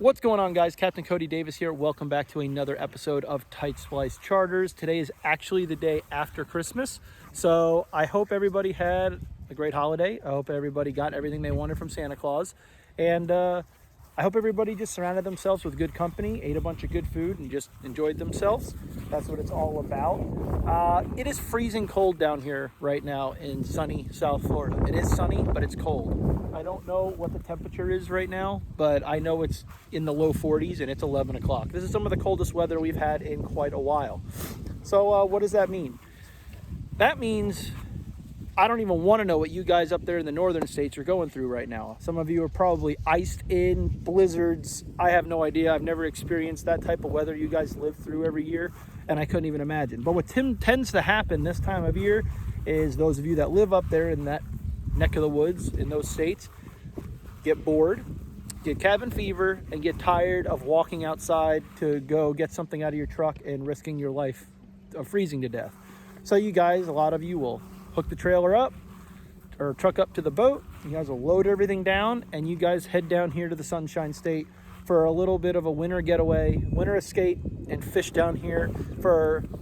What's going on, guys? Captain Cody Davis here. Welcome back to another episode of Tight Splice Charters. Today is actually the day after Christmas, so I hope everybody had a great holiday. I hope everybody got everything they wanted from Santa Claus, and I hope everybody just surrounded themselves with good company, ate a bunch of good food, and just enjoyed themselves. That's what it's all about. It is freezing cold down here right now in sunny South Florida. It is sunny, but it's cold. I don't know what the temperature is right now, but I know it's in the low 40s and it's 11 o'clock. This is some of the coldest weather we've had in quite a while. So what does that mean? That means I don't even want to know what you guys up there in the northern states are going through right now. Some of you are probably iced in, blizzards. I have no idea. I've never experienced that type of weather you guys live through every year, and I couldn't even imagine. But what tends to happen this time of year is those of you that live up there in that neck of the woods in those states get bored, get cabin fever, and get tired of walking outside to go get something out of your truck and risking your life of freezing to death. So you guys, a lot of you will hook the trailer up or truck up to the boat. You guys will load everything down and you guys head down here to the Sunshine State for a little bit of a winter getaway, winter escape, and fish down here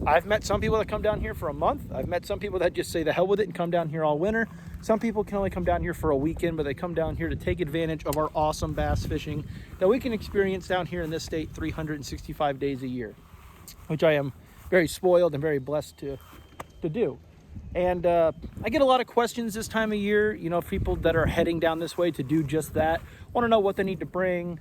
I've met some people that come down here for a month. I've met some people that just say the hell with it and come down here all winter. Some people can only come down here for a weekend, but they come down here to take advantage of our awesome bass fishing that we can experience down here in this state 365 days a year, which I am very spoiled and very blessed to do. And I get a lot of questions this time of year, people that are heading down this way to do just that, want to know what they need to bring,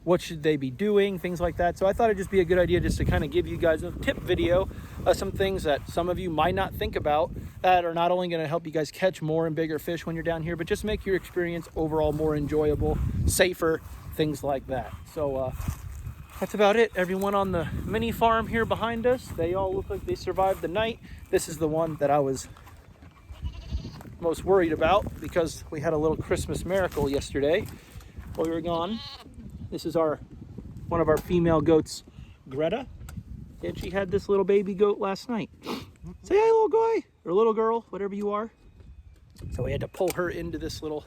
what should they be doing, things like that. So I thought it'd just be a good idea just to kind of give you guys a tip video of some things that some of you might not think about that are not only going to help you guys catch more and bigger fish when you're down here, but just make your experience overall more enjoyable, safer, things like that. So that's about it. Everyone on the mini farm here behind us, they all look like they survived the night. This is the one that I was most worried about because we had a little Christmas miracle yesterday while we were gone. This is one of our female goats, Greta, and she had this little baby goat last night. Say hi, little guy, or little girl, whatever you are. So we had to pull her into this little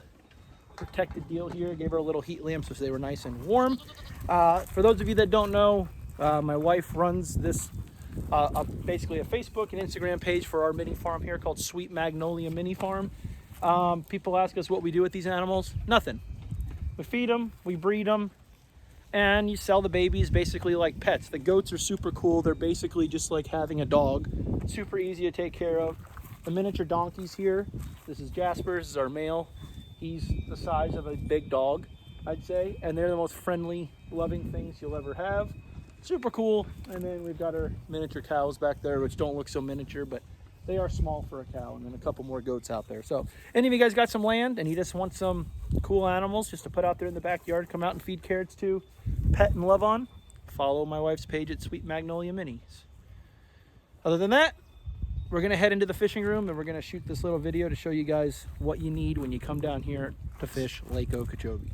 protected deal here, gave her a little heat lamp so they were nice and warm. For those of you that don't know, my wife runs this basically a Facebook and Instagram page for our mini farm here called Sweet Magnolia Mini Farm. People ask us what we do with these animals. Nothing. We feed them, we breed them, and you sell the babies basically like pets. The goats are super cool. They're basically just like having a dog. Super easy to take care of. The miniature donkeys here, this is Jasper, this is our male. He's the size of a big dog, I'd say, and they're the most friendly, loving things you'll ever have. Super cool. And then we've got our miniature cows back there, which don't look so miniature, but they are small for a cow, and then a couple more goats out there. So any of you guys got some land and you just want some cool animals just to put out there in the backyard, come out and feed carrots to, pet and love on, follow my wife's page at Sweet Magnolia Minis. Other than that, we're gonna head into the fishing room and we're gonna shoot this little video to show you guys what you need when you come down here to fish Lake Okeechobee.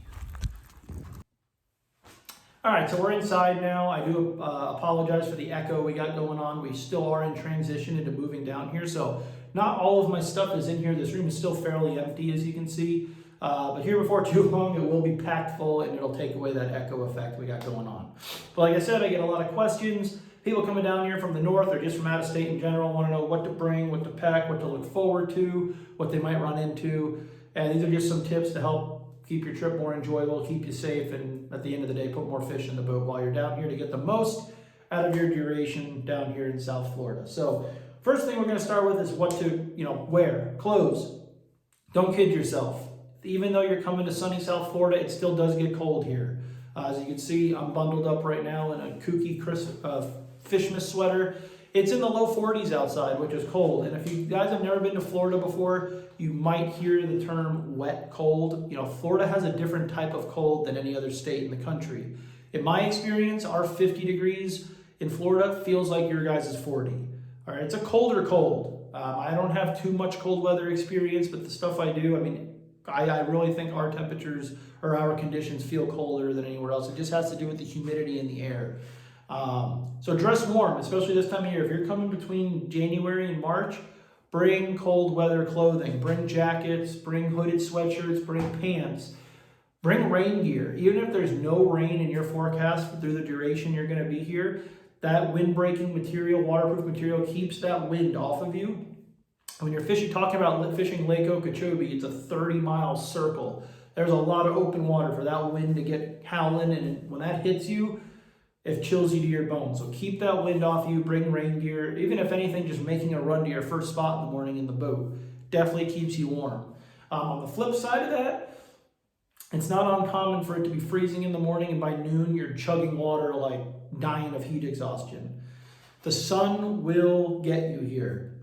All right, so we're inside now. I do apologize for the echo we got going on. We still are in transition into moving down here, so not all of my stuff is in here. This room is still fairly empty, as you can see. But here before too long, it will be packed full, and it'll take away that echo effect we got going on. But like I said, I get a lot of questions. People coming down here from the north or just from out of state in general want to know what to bring, what to pack, what to look forward to, what they might run into. And these are just some tips to help keep your trip more enjoyable, keep you safe, and at the end of the day, put more fish in the boat while you're down here to get the most out of your duration down here in South Florida. So first thing we're going to start with is what to wear. Clothes. Don't kid yourself. Even though you're coming to sunny South Florida, it still does get cold here. As you can see, I'm bundled up right now in a kooky Fishmas sweater. It's in the low 40s outside, which is cold. And if you guys have never been to Florida before, you might hear the term wet cold. Florida has a different type of cold than any other state in the country. In my experience, our 50 degrees in Florida feels like your guys' is 40. All right, it's a colder cold. I don't have too much cold weather experience, but the stuff I do, I really think our temperatures or our conditions feel colder than anywhere else. It just has to do with the humidity in the air. So dress warm, especially this time of year. If you're coming between January and March, bring cold weather clothing, bring jackets, bring hooded sweatshirts, bring pants. Bring rain gear. Even if there's no rain in your forecast through the duration you're going to be here, that wind-breaking material, waterproof material, keeps that wind off of you. When you're fishing, talking about fishing Lake Okeechobee, it's a 30-mile circle. There's a lot of open water for that wind to get howling, and when that hits you, it chills you to your bones. So keep that wind off you, bring rain gear. Even if anything, just making a run to your first spot in the morning in the boat definitely keeps you warm. On the flip side of that, it's not uncommon for it to be freezing in the morning, and by noon you're chugging water like dying of heat exhaustion. The sun will get you here.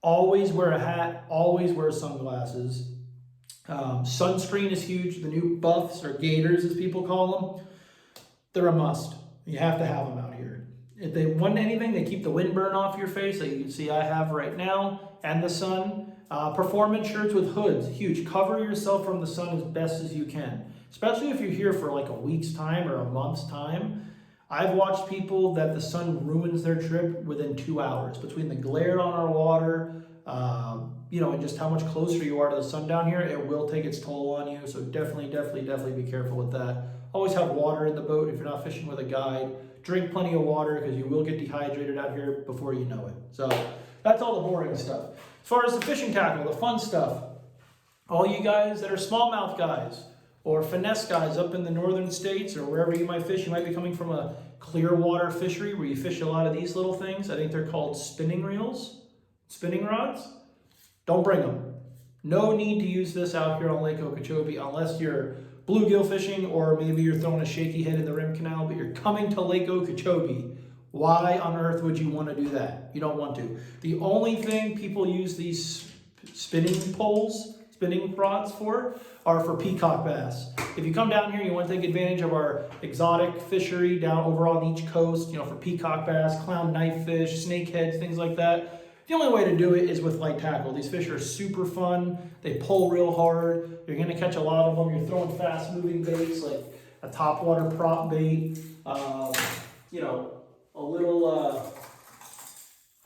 Always wear a hat, always wear sunglasses. Sunscreen is huge. The new buffs, or gaiters as people call them, they're a must. You have to have them out here. If they want anything, they keep the wind burn off your face, like you can see I have right now, and the sun. Performance shirts with hoods, huge. Cover yourself from the sun as best as you can, especially if you're here for like a week's time or a month's time. I've watched people that the sun ruins their trip within 2 hours between the glare on our water, and just how much closer you are to the sun down here. It will take its toll on you. So definitely be careful with that. Always have water in the boat if you're not fishing with a guide. Drink plenty of water because you will get dehydrated out here before you know it. So that's all the boring stuff. As far as the fishing tackle, the fun stuff, all you guys that are smallmouth guys or finesse guys up in the northern states or wherever you might fish, you might be coming from a clear water fishery where you fish a lot of these little things. I think they're called spinning reels, spinning rods. Don't bring them. No need to use this out here on Lake Okeechobee unless you're bluegill fishing or maybe you're throwing a shaky head in the rim canal, but you're coming to Lake Okeechobee. Why on earth would you want to do that? You don't want to. The only thing people use these spinning rods for are for peacock bass. If you come down here and you want to take advantage of our exotic fishery down over on each coast, for peacock bass, clown knifefish, snakeheads, things like that, the only way to do it is with light tackle. These fish are super fun. They pull real hard. You're going to catch a lot of them. You're throwing fast moving baits like a topwater prop bait, a little,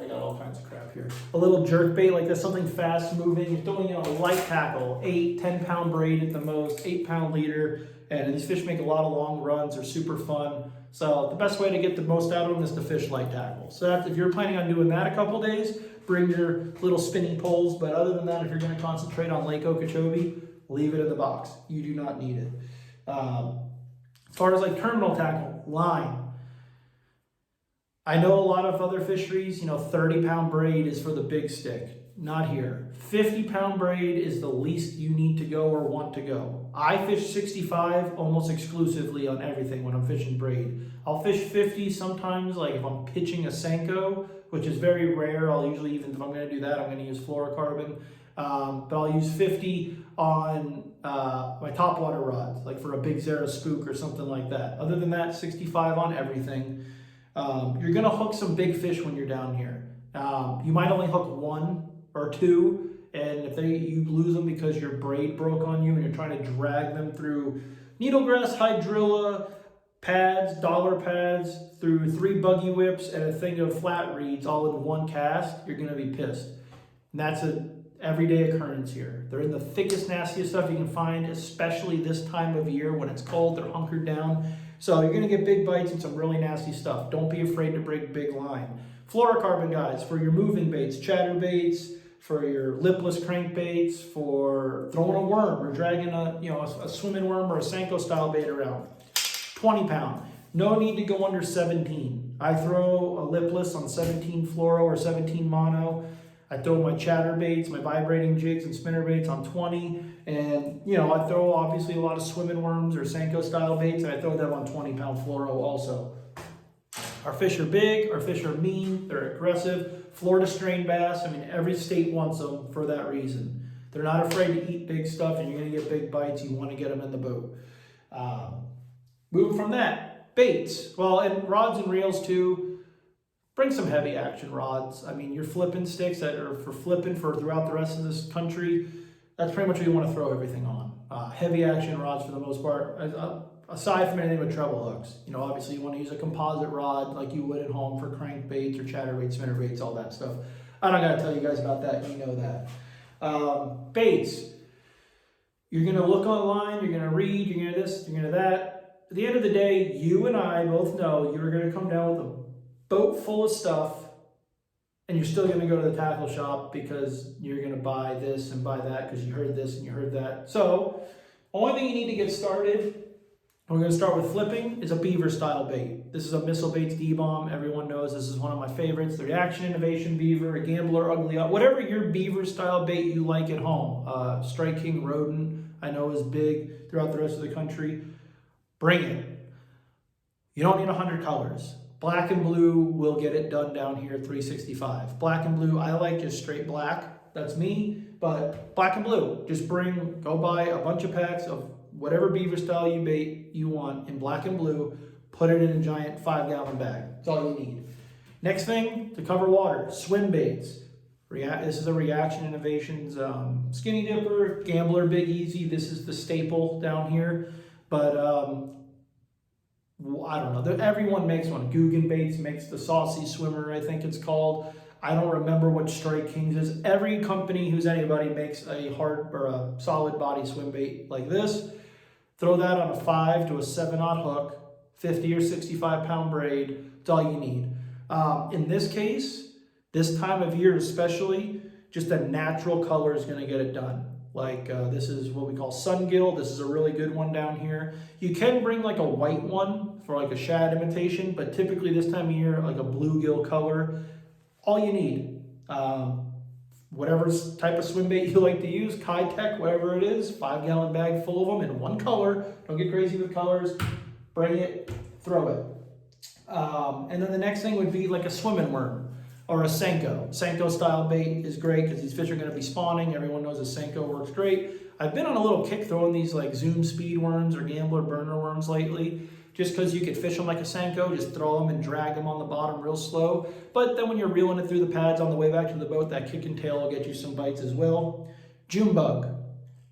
I got all kinds of crap here. A little jerk bait like this, something fast moving. You're throwing a light tackle, 10 pound braid at the most, 8-pound leader. And these fish make a lot of long runs. They're super fun. So the best way to get the most out of them is to fish light tackle. So if you're planning on doing that a couple days, bring your little spinning poles. But other than that, if you're going to concentrate on Lake Okeechobee, leave it in the box. You do not need it. As far as like terminal tackle, line. I know a lot of other fisheries, 30-pound braid is for the big stick. Not here. 50-pound braid is the least you need to go or want to go. I fish 65 almost exclusively on everything when I'm fishing braid. I'll fish 50 sometimes, like if I'm pitching a Senko, which is very rare. I'll usually, even if I'm going to do that, I'm going to use fluorocarbon. But I'll use 50 on my topwater rods, like for a big Zara spook or something like that. Other than that, 65 on everything. You're going to hook some big fish when you're down here. You might only hook 1 or 2, and if you lose them because your braid broke on you and you're trying to drag them through needlegrass, hydrilla, pads, dollar pads, through 3 buggy whips and a thing of flat reeds all in one cast, you're going to be pissed. And that's an everyday occurrence here. They're in the thickest, nastiest stuff you can find, especially this time of year when it's cold. They're hunkered down. So you're going to get big bites and some really nasty stuff. Don't be afraid to break big line. Fluorocarbon guys, for your moving baits, chatter baits, for your lipless crankbaits, for throwing a worm or dragging a swimming worm or a Senko style bait around. 20 pound. No need to go under 17. I throw a lipless on 17 fluoro or 17 mono. I throw my chatter baits, my vibrating jigs and spinner baits on 20. And, I throw obviously a lot of swimming worms or Senko style baits, and I throw them on 20-pound fluoro also. Our fish are big, our fish are mean, they're aggressive. Florida strain bass, every state wants them for that reason. They're not afraid to eat big stuff, and you're going to get big bites. You want to get them in the boat. Moving from that, baits. Well, and rods and reels too. Bring some heavy action rods. Your flipping sticks that are for flipping for throughout the rest of this country, that's pretty much what you want to throw everything on. Heavy action rods for the most part, aside from anything with treble hooks. Obviously you want to use a composite rod like you would at home for crankbaits or chatterbaits, spinnerbaits, all that stuff. I don't got to tell you guys about that. You know that. Baits. You're going to look online, you're going to read, you're gonna this, you're gonna that. At the end of the day, you and I both know you're gonna come down with a boat full of stuff, and you're still gonna go to the tackle shop because you're gonna buy this and buy that because you heard this and you heard that. So, only thing you need to get started, we're going to start with flipping, is a beaver style bait. This is a Missile Baits D-Bomb. Everyone knows this is one of my favorites. The Reaction Innovation Beaver, a Gambler Ugly, whatever your beaver style bait you like at home. Strike King Rodent, I know, is big throughout the rest of the country. Bring it. You don't need 100 colors. Black and blue will get it done down here, 365. Black and blue, I like just straight black. That's me. But black and blue, just go buy a bunch of packs of whatever beaver style you bait you want in black and blue, put it in a giant 5-gallon bag. That's all you need. Next thing, to cover water, swim baits. This is a Reaction Innovations Skinny Dipper, Gambler Big Easy. This is the staple down here. But I don't know. Everyone makes one. Guggen Baits makes the Saucy Swimmer, I think it's called. I don't remember what Strike Kings is. Every company who's anybody makes a hard or a solid body swim bait like this. Throw that on a 5 to a 7/0 hook, 50 or 65 pound braid. That's all you need. In this case, this time of year especially, just a natural color is going to get it done. Like this is what we call Sungill. This is a really good one down here. You can bring like a white one for like a shad imitation, but typically this time of year, like a bluegill color. All you need. Whatever type of swim bait you like to use, Kitech, whatever it is, 5-gallon bag full of them in one color. Don't get crazy with colors. Bring it, throw it. And then the next thing would be like a swimming worm or a Senko. Senko style bait is great because these fish are going to be spawning. Everyone knows a Senko works great. I've been on a little kick throwing these like Zoom speed worms or Gambler burner worms lately. Just because you could fish them like a Senko, just throw them and drag them on the bottom real slow. But then when you're reeling it through the pads on the way back to the boat, that kick and tail will get you some bites as well. June bug.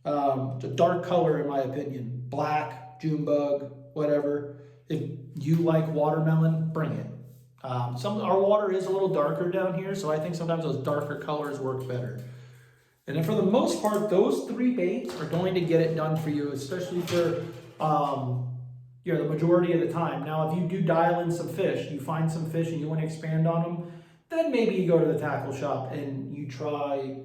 It's a dark color in my opinion. Black, June bug, whatever. If you like watermelon, bring it. Our water is a little darker down here, so I think sometimes those darker colors work better. And then for the most part, those 3 baits are going to get it done for you, especially for the majority of the time. Now, if you do dial in some fish, you find some fish and you want to expand on them, then maybe you go to the tackle shop and you try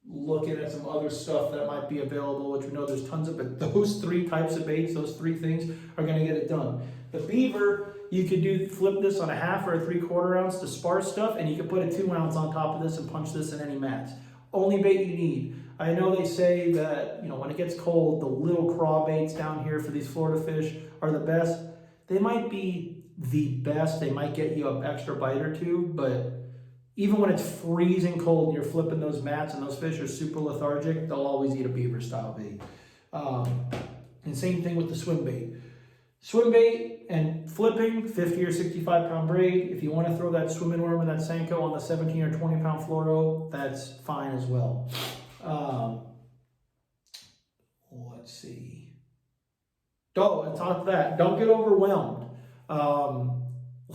looking at some other stuff that might be available, which we know there's tons of, but those 3 types of baits, those 3 things are going to get it done. The beaver, you could flip this on a 1/2 or a 3/4 ounce to spar stuff, and you could put a 2 ounce on top of this and punch this in any mats. Only bait you need. I know they say that, when it gets cold, the little craw baits down here for these Florida fish are the best. They might be the best. They might get you an extra bite or 2, but even when it's freezing cold and you're flipping those mats and those fish are super lethargic, they'll always eat a beaver style bait. And same thing with the swim bait. Swim bait and flipping, 50 or 65 pound braid. If you want to throw that swimming worm and that Senko on the 17 or 20 pound fluoro, that's fine as well. Let's see. On top of that, don't get overwhelmed.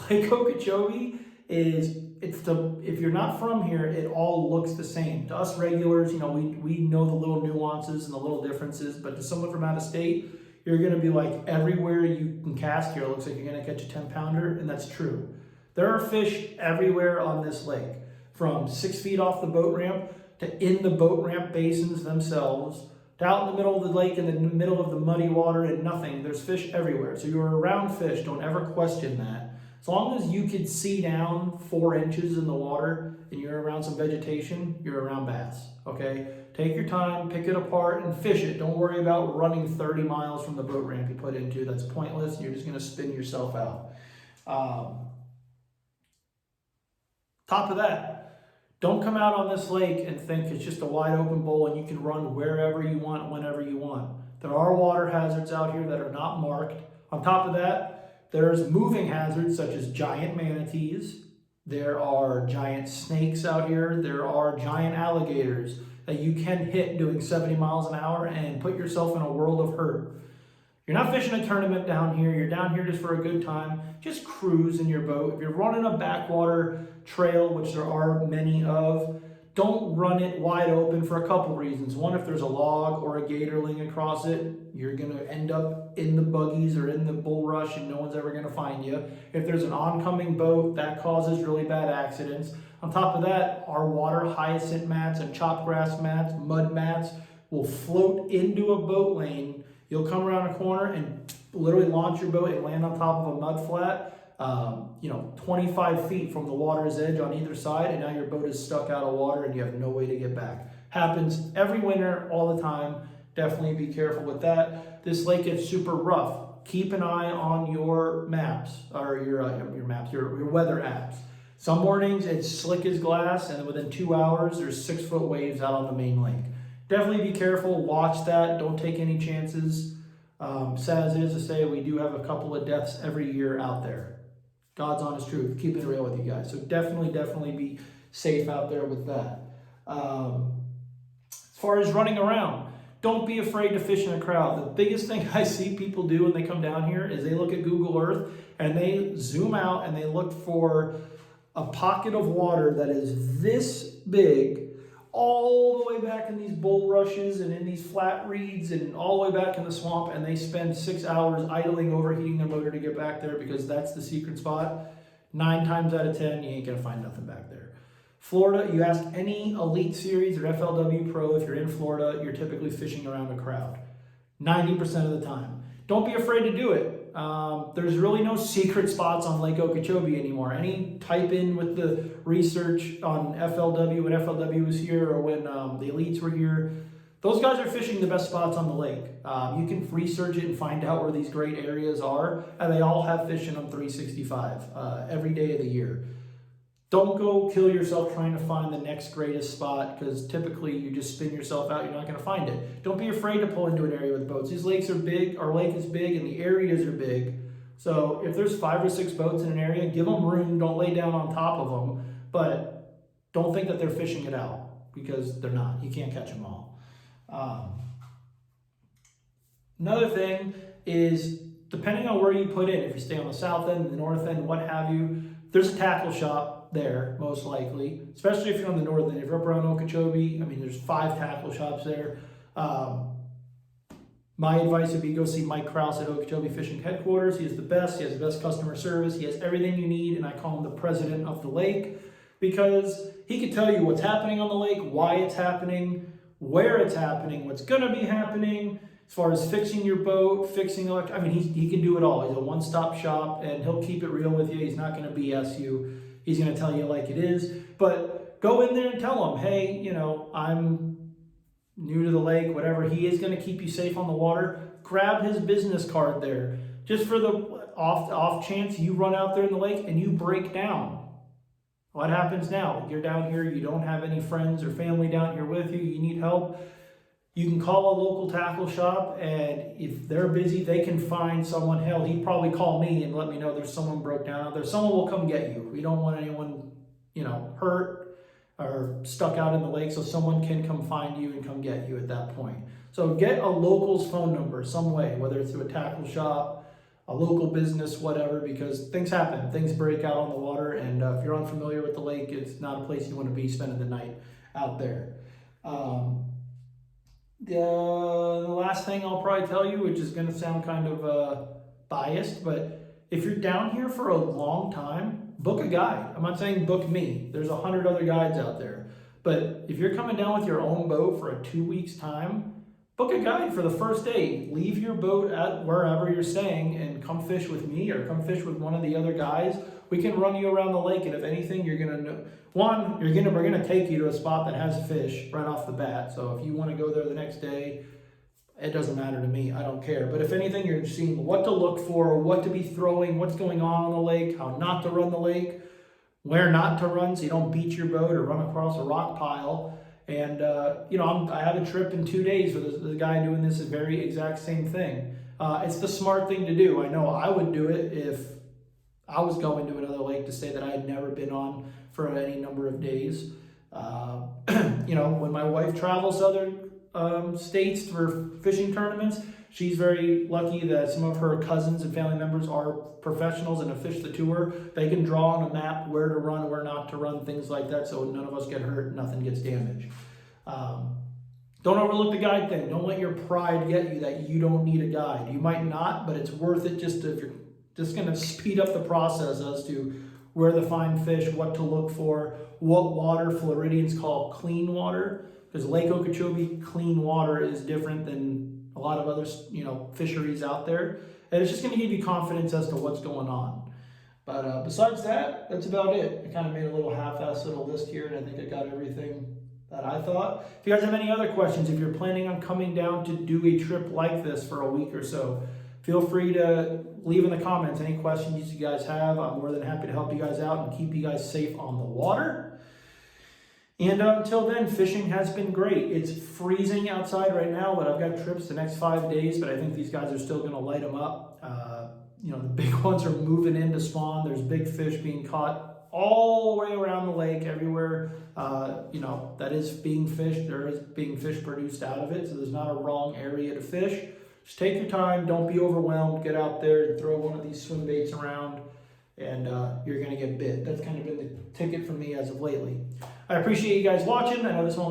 Lake Okeechobee if you're not from here, it all looks the same. To us regulars, we know the little nuances and the little differences, but to someone from out of state, you're going to be like, everywhere you can cast here, it looks like you're going to catch a 10-pounder, and that's true. There are fish everywhere on this lake, from 6 feet off the boat ramp to in the boat ramp basins themselves, to out in the middle of the lake, in the middle of the muddy water and nothing. There's fish everywhere. So you're around fish. Don't ever question that. As long as you can see down 4 inches in the water and you're around some vegetation, you're around bass, okay? Take your time, pick it apart, and fish it. Don't worry about running 30 miles from the boat ramp you put into. That's pointless. You're just going to spin yourself out. Top of that, don't come out on this lake and think it's just a wide open bowl and you can run wherever you want, whenever you want. There are water hazards out here that are not marked. On top of that, there's moving hazards such as giant manatees. There are giant snakes out here. There are giant alligators that you can hit doing 70 miles an hour and put yourself in a world of hurt. You're not fishing a tournament down here. You're down here just for a good time. Just cruise in your boat. If you're running a backwater trail, which there are many of, don't run it wide open for a couple reasons. One, if there's a log or a gatorling across it, you're going to end up in the buggies or in the bulrush and no one's ever going to find you. If there's an oncoming boat, that causes really bad accidents. On top of that, our water hyacinth mats and chop grass mats, mud mats will float into a boat lane. You'll come around a corner and literally launch your boat and land on top of a mud flat. 25 feet from the water's edge on either side, and now your boat is stuck out of water and you have no way to get back. Happens every winter, all the time. Definitely be careful with that. This lake is super rough. Keep an eye on your maps, or your weather apps. Some mornings it's slick as glass, and within 2 hours there's 6-foot waves out on the main lake. Definitely be careful. Watch that. Don't take any chances. Sad as it is to say, we do have a couple of deaths every year out there. God's honest truth. Keeping it real with you guys. So definitely be safe out there with that. As far as running around, don't be afraid to fish in a crowd. The biggest thing I see people do when they come down here is they look at Google Earth and they zoom out and they look for a pocket of water that is this big, all the way back in these bulrushes and in these flat reeds and all the way back in the swamp, and they spend 6 hours idling, overheating their motor to get back there because that's the secret spot. 9 times out of 10, you ain't gonna find nothing back there. Florida, you ask any Elite Series or FLW Pro, if you're in Florida, you're typically fishing around a crowd. 90% of the time. Don't be afraid to do it. There's really no secret spots on Lake Okeechobee anymore. Any type in with the research on FLW, when FLW was here or when the Elites were here, those guys are fishing the best spots on the lake. You can research it and find out where these great areas are, and they all have fish in them 365 every day of the year. Don't go kill yourself trying to find the next greatest spot, because typically you just spin yourself out, you're not going to find it. Don't be afraid to pull into an area with boats. These lakes are big, our lake is big, and the areas are big. So if there's 5 or 6 boats in an area, give them room, don't lay down on top of them, but don't think that they're fishing it out, because they're not. You can't catch them all. Another thing is, depending on where you put in, if you stay on the south end, the north end, what have you, there's a tackle shop there, most likely, especially if you're on the north end. If you're up around Okeechobee, I mean, there's 5 tackle shops there. My advice would be go see Mike Krause at Okeechobee Fishing Headquarters. He is the best. He has the best customer service. He has everything you need, and I call him the president of the lake, because he can tell you what's happening on the lake, why it's happening, where it's happening, what's going to be happening, as far as fixing your boat, fixing I mean, he can do it all. He's a one-stop shop, and he'll keep it real with you. He's not going to BS you. He's going to tell you like it is. But go in there and tell him, hey, I'm new to the lake, whatever. He is going to keep you safe on the water. Grab his business card there. Just for the off chance you run out there in the lake and you break down. What happens now? You're down here, you don't have any friends or family down here with you, you need help. You can call a local tackle shop, and if they're busy, they can find someone. Hell, he'd probably call me and let me know there's someone broke down out there. Someone will come get you. We don't want anyone, hurt or stuck out in the lake, so someone can come find you and come get you at that point. So get a local's phone number some way, whether it's through a tackle shop, a local business, whatever, because things happen. Things break out on the water, and if you're unfamiliar with the lake, it's not a place you want to be spending the night out there. The last thing I'll probably tell you, which is going to sound kind of biased, but if you're down here for a long time, book a guide. I'm not saying book me. There's 100 other guides out there. But if you're coming down with your own boat for a 2 weeks time, book a guide for the first day. Leave your boat at wherever you're staying and come fish with me or come fish with one of the other guys. We can run you around the lake, and if anything, you're gonna know. We're gonna take you to a spot that has fish right off the bat. So if you want to go there the next day, it doesn't matter to me. I don't care. But if anything, you're seeing what to look for, what to be throwing, what's going on the lake, how not to run the lake, where not to run so you don't beat your boat or run across a rock pile. And I have a trip in 2 days with the guy doing this very exact same thing. It's the smart thing to do. I know I would do it if I was going to another lake to say that I had never been on for any number of days. When my wife travels to other states for fishing tournaments, She's very lucky that some of her cousins and family members are professionals and have fished the tour. They can draw on a map where to run, where not to run, things like that, so none of us get hurt, nothing gets damaged. Don't overlook the guide thing. Don't let your pride get you that you don't need a guide. You might not, but it's worth it just if you're just going to speed up the process as to where to find fish, what to look for, what water Floridians call clean water, because Lake Okeechobee clean water is different than a lot of other, fisheries out there. And it's just going to give you confidence as to what's going on. But besides that, that's about it. I kind of made a little half-assed little list here, and I think I got everything that I thought. If you guys have any other questions, if you're planning on coming down to do a trip like this for a week or so, feel free to leave in the comments any questions you guys have. I'm more than happy to help you guys out and keep you guys safe on the water. And until then, fishing has been great. It's freezing outside right now, but I've got trips the next 5 days, but I think these guys are still going to light them up. The big ones are moving in to spawn. There's big fish being caught all the way around the lake, everywhere, that is being fished. There is being fish produced out of it, so there's not a wrong area to fish. Just take your time. Don't be overwhelmed. Get out there and throw one of these swim baits around, and you're going to get bit. That's kind of been the ticket for me as of lately. I appreciate you guys watching. I know this one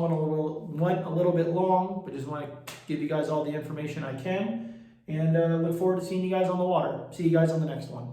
went a little bit long, but just want to give you guys all the information I can. And look forward to seeing you guys on the water. See you guys on the next one.